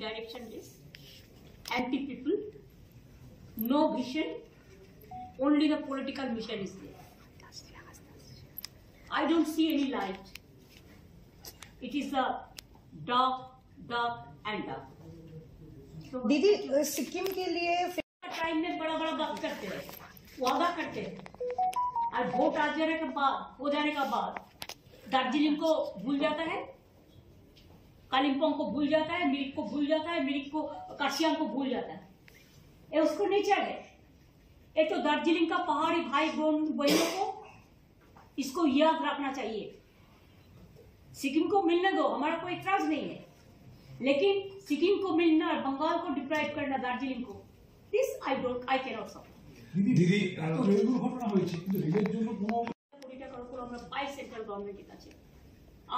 directionless, anti-people, no vision, only the political mission is there. I don't see any light. It is a dark, dark and dark. So, दीदी सिक्किम के लिए time में बड़ा बड़ा बात करते हैं, वादा करते हैं, और वोट आ जाने के बाद दार्जिलिंग को भूल जाता है, कालिम्पोंग को भूल जाता है, मिरिक को भूल जाता है, मिरिक को कार्शियांग को भूल जाता है। ये उसको नहीं चाहिए। ये तो दार्जिलिंग का पहाड़ी भाई बहनों को इसको याद रखना चाहिए। सिक्किम को मिलने दो, हमारा कोई इतराज नहीं है, लेकिन सिक्किम को मिलना और बंगाल को डिप्राइव करना दार्जिलिंग को, दिस आई कैनॉट सपोर्ट। दीदी দুর্ঘটনা হয়েছে কিন্তু রেলের জন্য কোনো কোটি টাকার উপর আমরা পাই সেন্ট্রাল গভর্নমেন্টের কাছে।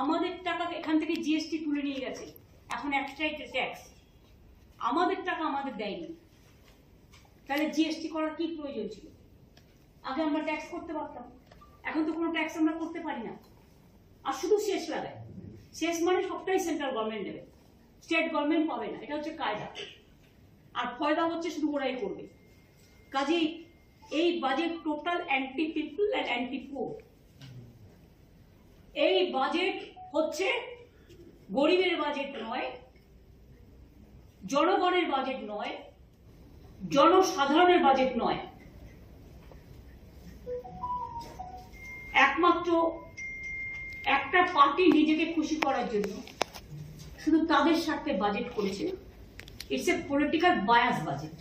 আমাদের টাকা এখান থেকে জিএসটি তুলে নিয়ে গেছে, এখন এক্সট্রা ট্যাক্স, আমাদের টাকা আমাদের দেয়নি, তাহলে জিএসটি করার কি প্রয়োজন ছিল? আগে আমরা ট্যাক্স করতে পারতাম, এখন তো কোনো ট্যাক্স আমরা করতে পারি না, আর শুধু শেষ লাগায়। শেষ মানে সবটাই সেন্ট্রাল গভর্নমেন্ট দেবে, স্টেট গভর্নমেন্ট পাবে না, এটা হচ্ছে কায়দা। আর ফয়দা হচ্ছে শুধু ওরাই করবে। কাজেই এই budget total anti people and anti poor. এই বাজেট হচ্ছে গরিবের বাজেট নয়, জনগণের বাজেট নয়, জনসাধারণের বাজেট নয়। একমাত্র একটা পার্টি নিজেকে খুশি করার জন্য শুধু তাদের স্বার্থে বাজেট করেছে। It's a political bias budget.